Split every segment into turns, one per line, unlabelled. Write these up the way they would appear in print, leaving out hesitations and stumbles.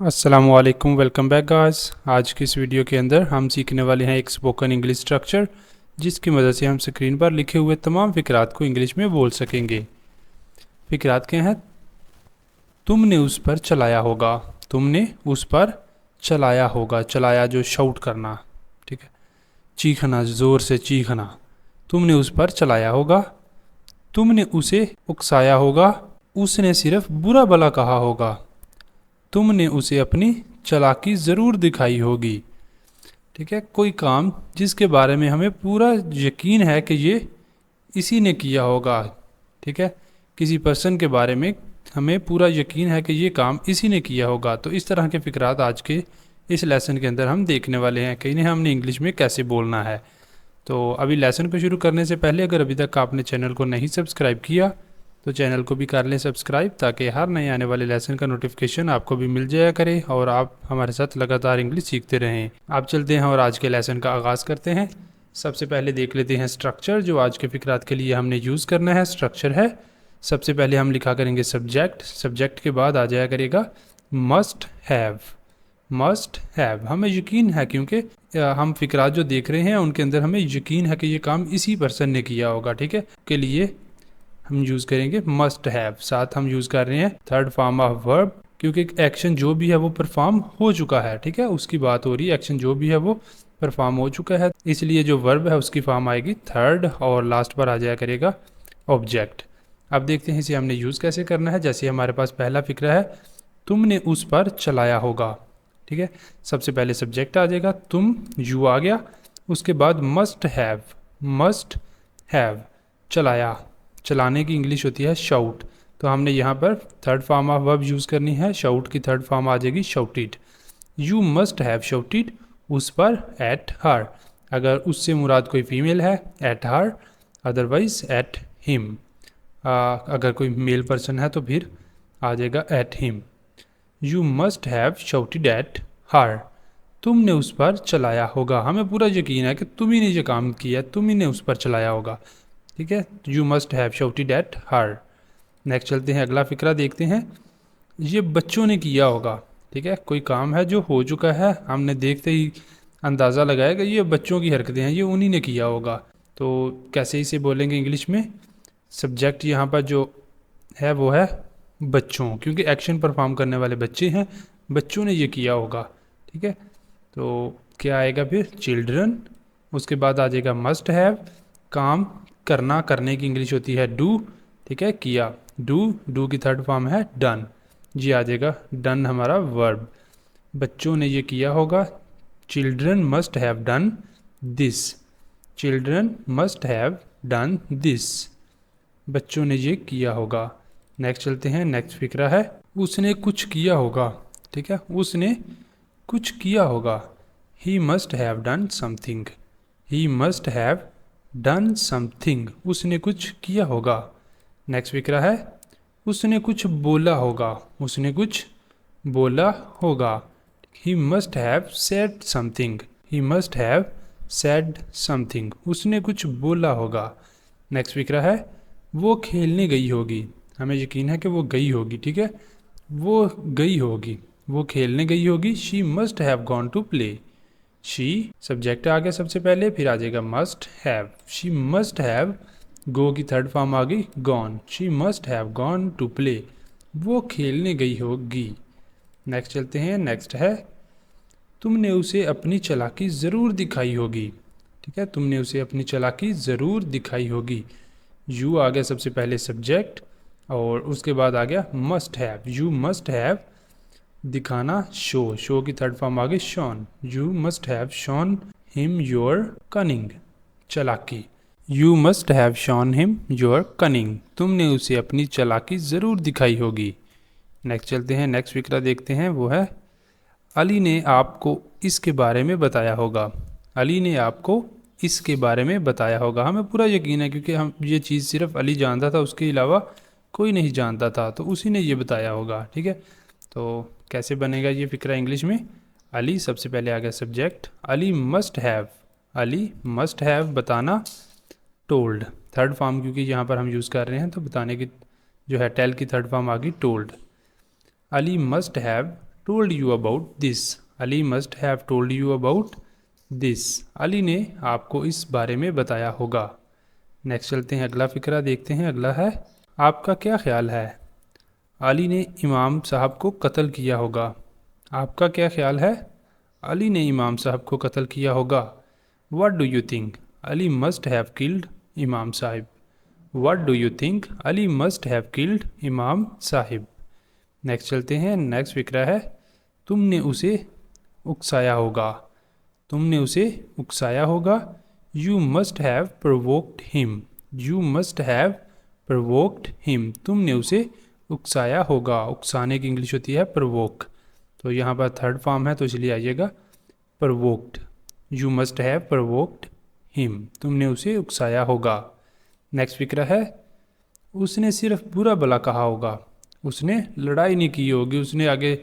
अस्सलामुअलैकुम, welcome back guys. आज की इस वीडियो के अंदर हम सीखने वाले हैं एक स्पोकन इंग्लिश स्ट्रक्चर, जिसकी मदद से हम स्क्रीन पर लिखे हुए तमाम फ़िक्रात को इंग्लिश में बोल सकेंगे। फ़िक्रात क्या हैं? तुमने उस पर चलाया होगा। तुमने उस पर चलाया होगा। चलाया जो शाउट करना, ठीक है, चीखना, ज़ोर से चीखना। तुमने उस पर चलाया होगा। तुमने उसे उकसाया होगा। उसने सिर्फ बुरा भला कहा होगा। तुमने उसे अपनी चालाकी ज़रूर दिखाई होगी। ठीक है, कोई काम जिसके बारे में हमें पूरा यकीन है कि ये इसी ने किया होगा। ठीक है, किसी पर्सन के बारे में हमें पूरा यकीन है कि ये काम इसी ने किया होगा। तो इस तरह के फ़िक्रात आज के इस लेसन के अंदर हम देखने वाले हैं कि इन्हें हमने इंग्लिश में कैसे बोलना है। तो अभी लेसन को शुरू करने से पहले अगर अभी तक आपने चैनल को नहीं सब्सक्राइब किया तो चैनल को भी कर लें सब्सक्राइब, ताकि हर नए आने वाले लेसन का नोटिफिकेशन आपको भी मिल जाया करे और आप हमारे साथ लगातार इंग्लिश सीखते रहें। आप चलते हैं और आज के लेसन का आगाज़ करते हैं। सबसे पहले देख लेते हैं स्ट्रक्चर जो आज के फ़िक्रात के लिए हमने यूज़ करना है। स्ट्रक्चर है, सबसे पहले हम लिखा करेंगे सब्जेक्ट। सब्जेक्ट के बाद आ जाया करेगा मस्ट हैव। मस्ट हैव, हमें यकीन है क्योंकि हम फ़िक्रात जो देख रहे हैं उनके अंदर हमें यकीन है कि ये काम इसी पर्सन ने किया होगा। ठीक है, के लिए हम यूज़ करेंगे मस्ट हैव। साथ हम यूज़ कर रहे हैं थर्ड फॉर्म ऑफ वर्ब, क्योंकि एक्शन जो भी है वो परफॉर्म हो चुका है। ठीक है, उसकी बात हो रही है, एक्शन जो भी है वो परफॉर्म हो चुका है, इसलिए जो वर्ब है उसकी फॉर्म आएगी थर्ड और लास्ट पर आ जाया करेगा ऑब्जेक्ट। अब देखते हैं इसे हमने यूज़ कैसे करना है। जैसे हमारे पास पहला फिक्रा है, तुमने उस पर चलाया होगा। ठीक है, सबसे पहले सब्जेक्ट आ जाएगा, तुम, यू आ गया, उसके बाद मस्ट हैव। मस्ट हैव, चलाया, चलाने की इंग्लिश होती है शाउट। तो हमने यहाँ पर third form of verb use करनी है। शाउट की थर्ड फॉर्म आ जाएगी shouted. You must have shouted उस पर एट हर। अगर उससे मुराद कोई फीमेल है at her, otherwise at him. अगर कोई मेल पर्सन है तो फिर आ जाएगा at him. You must have shouted at her, तुमने उस पर चलाया होगा। हमें पूरा यकीन है कि तुम ही ने ये काम किया, तुम ही ने उस पर चलाया होगा। ठीक है, you must have shouted at her. Next चलते हैं, अगला फिक्रा देखते हैं। ये बच्चों ने किया होगा। ठीक है, कोई काम है जो हो चुका है, हमने देखते ही अंदाज़ा लगाया कि ये बच्चों की हरकतें हैं, ये उन्हीं ने किया होगा। तो कैसे इसे बोलेंगे इंग्लिश में? सब्जेक्ट यहाँ पर जो है वो है बच्चों, क्योंकि एक्शन परफॉर्म करने वाले बच्चे हैं, बच्चों ने ये किया होगा। ठीक है, तो क्या आएगा फिर? चिल्ड्रन। उसके बाद आ जाएगा मस्ट हैव, काम करना, करने की इंग्लिश होती है डू। ठीक है, किया, डू, डू की थर्ड फॉर्म है डन। जी आ जाएगा डन हमारा वर्ब। बच्चों ने ये किया होगा, children must have done this. Children must have done this, बच्चों ने ये किया होगा। नेक्स्ट चलते हैं, नेक्स्ट फिक्रा है, उसने कुछ किया होगा। ठीक है, उसने कुछ किया होगा। ही must have done something. He must have done something, उसने कुछ किया होगा। नेक्स्ट फिक्रा है, उसने कुछ बोला होगा। उसने कुछ बोला होगा। ही must have said something. He must have said something, उसने कुछ बोला होगा। नेक्स्ट फिक्रा है, वो खेलने गई होगी। हमें यकीन है कि वो गई होगी। ठीक है, वो गई होगी, वो खेलने गई होगी। She must have gone to play. She subject आ गया सबसे पहले, फिर आ जाएगा must have. She must have, go की थर्ड फॉर्म आ गई gone. She must have gone to play, वो खेलने गई होगी। नेक्स्ट चलते हैं, नेक्स्ट है, तुमने उसे अपनी चालाकी ज़रूर दिखाई होगी। ठीक है, तुमने उसे अपनी चालाकी ज़रूर दिखाई होगी। यू आ गया सबसे पहले सब्जेक्ट और उसके बाद आ गया must have. You must have, दिखाना, शो, शो की थर्ड फॉर्म आ गई shown. You must have shown him your cunning, चालाकी। You must have shown him your cunning, तुमने उसे अपनी चालाकी ज़रूर दिखाई होगी। नेक्स्ट चलते हैं, नेक्स्ट फिक्रा देखते हैं, वो है, अली ने आपको इसके बारे में बताया होगा। अली ने आपको इसके बारे में बताया होगा। हमें पूरा यकीन है क्योंकि हम ये चीज़ सिर्फ अली जानता था, उसके अलावा कोई नहीं जानता था, तो उसी ने ये बताया होगा। ठीक है, तो कैसे बनेगा ये फिक्रा इंग्लिश में? अली सबसे पहले आ गया subject, Ali must have. Ali must have, बताना, टोल्ड थर्ड फॉर्म, क्योंकि यहाँ पर हम यूज़ कर रहे हैं तो बताने की जो है टेल की थर्ड फॉर्म आ गई told. Ali must have told you about this. Ali must have told you about this. Ali ने आपको इस बारे में बताया होगा. नेक्स्ट चलते हैं, अगला फिक्रा देखते हैं. अगला है, आपका क्या ख्याल है? अली ने इमाम साहब को कत्ल किया होगा. आपका क्या ख्याल है? अली ने इमाम साहब को कत्ल किया होगा. What do you think? Ali must have killed इमाम Sahib. What do you think? Ali must have killed इमाम साहिब. नेक्स्ट चलते हैं, नेक्स्ट फिक्रा है, तुमने उसे उकसाया होगा. तुमने उसे उकसाया होगा. You must have provoked him. You must have provoked him. तुमने उसे उकसाया होगा. उकसाने की इंग्लिश होती है provoke. तो यहाँ पर थर्ड फॉर्म है तो इसलिए आइएगा provoked. You must have provoked him. तुमने उसे उकसाया होगा. नेक्स्ट फिक्रा है, उसने सिर्फ बुरा भला कहा होगा. उसने लड़ाई नहीं की होगी, उसने आगे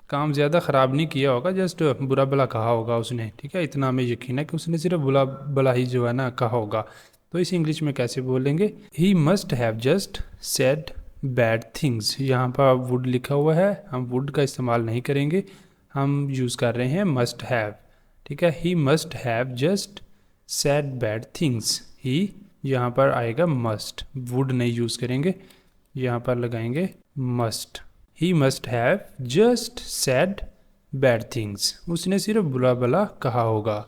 काम ज़्यादा ख़राब नहीं किया होगा, जस्ट बुरा भला कहा होगा उसने. ठीक है, इतना हमें यकीन है कि उसने सिर्फ बुरा भला ही जो है ना कहा होगा. तो इस इंग्लिश में कैसे बोलेंगे? He must have just said bad things. यहाँ पर वुड लिखा हुआ है, हम वुड का इस्तेमाल नहीं करेंगे, हम यूज़ कर रहे हैं must have. ठीक है, he must have just said bad things. He यहाँ पर आएगा मस्ट, वुड नहीं यूज़ करेंगे, यहाँ पर लगाएंगे must. He must have just said bad things. उसने सिर्फ बुरा भला कहा होगा.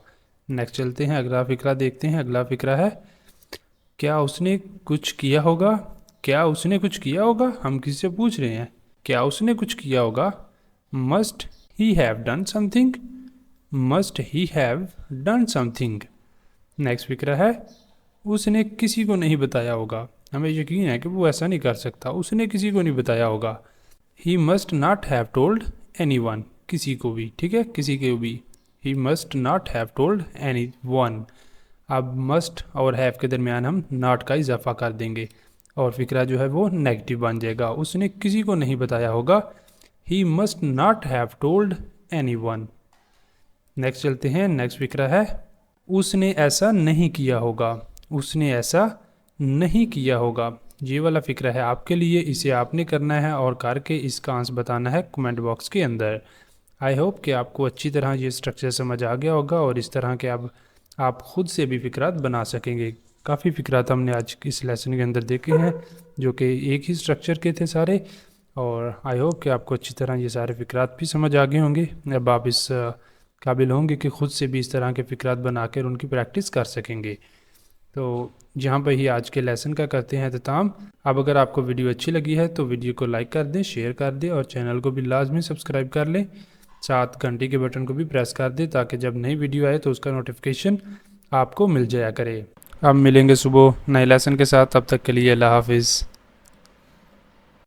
नेक्स्ट चलते हैं, अगला फिक्रा देखते हैं. अगला फिक्रा है, क्या उसने कुछ किया होगा? क्या उसने कुछ किया होगा? हम किससे पूछ रहे हैं? क्या उसने कुछ किया होगा? Must he have done something. Must he have done something. Next फिक्रा है, उसने किसी को नहीं बताया होगा. हमें यकीन है कि वो ऐसा नहीं कर सकता. उसने किसी को नहीं बताया होगा. He must not have told any one. किसी को भी, ठीक है, किसी को भी. He must not have told any one. अब मस्ट और हैव के दरमियान हम नॉट का इजाफा कर देंगे और फिक्रा जो है वो नेगेटिव बन जाएगा. उसने किसी को नहीं बताया होगा. He must not have told any one. Next चलते हैं, नेक्स्ट फिक्रा है, उसने ऐसा नहीं किया होगा. उसने ऐसा नहीं किया होगा. ये वाला फिक्रा है आपके लिए, इसे आपने करना है और करके इसका आंसर बताना है कमेंट बॉक्स के अंदर. आई होप कि आपको अच्छी तरह ये स्ट्रक्चर समझ आ गया होगा और इस तरह के अब आप ख़ुद से भी फिक्रात बना सकेंगे. काफ़ी फिक्रात हमने आज इस लेसन के अंदर देखे हैं जो कि एक ही स्ट्रक्चर के थे सारे, और आई होप कि आपको अच्छी तरह ये सारे फिक्रात भी समझ आ गए होंगे. अब आप इस काबिल होंगे कि ख़ुद से भी इस तरह के फिक्रात बनाकर उनकी प्रैक्टिस कर सकेंगे. तो यहाँ पर ही आज के लेसन का करते हैं अख्ताम. अब अगर आपको वीडियो अच्छी लगी है तो वीडियो को लाइक कर दें, शेयर कर दें और चैनल को भी लाजमी सब्सक्राइब कर लें. साथ घंटी के बटन को भी प्रेस कर दें ताकि जब नई वीडियो आए तो उसका नोटिफिकेशन आपको मिल जाया करे. अब मिलेंगे सुबह नए लेसन के साथ. तब तक के लिए अल्लाह हाफिज़.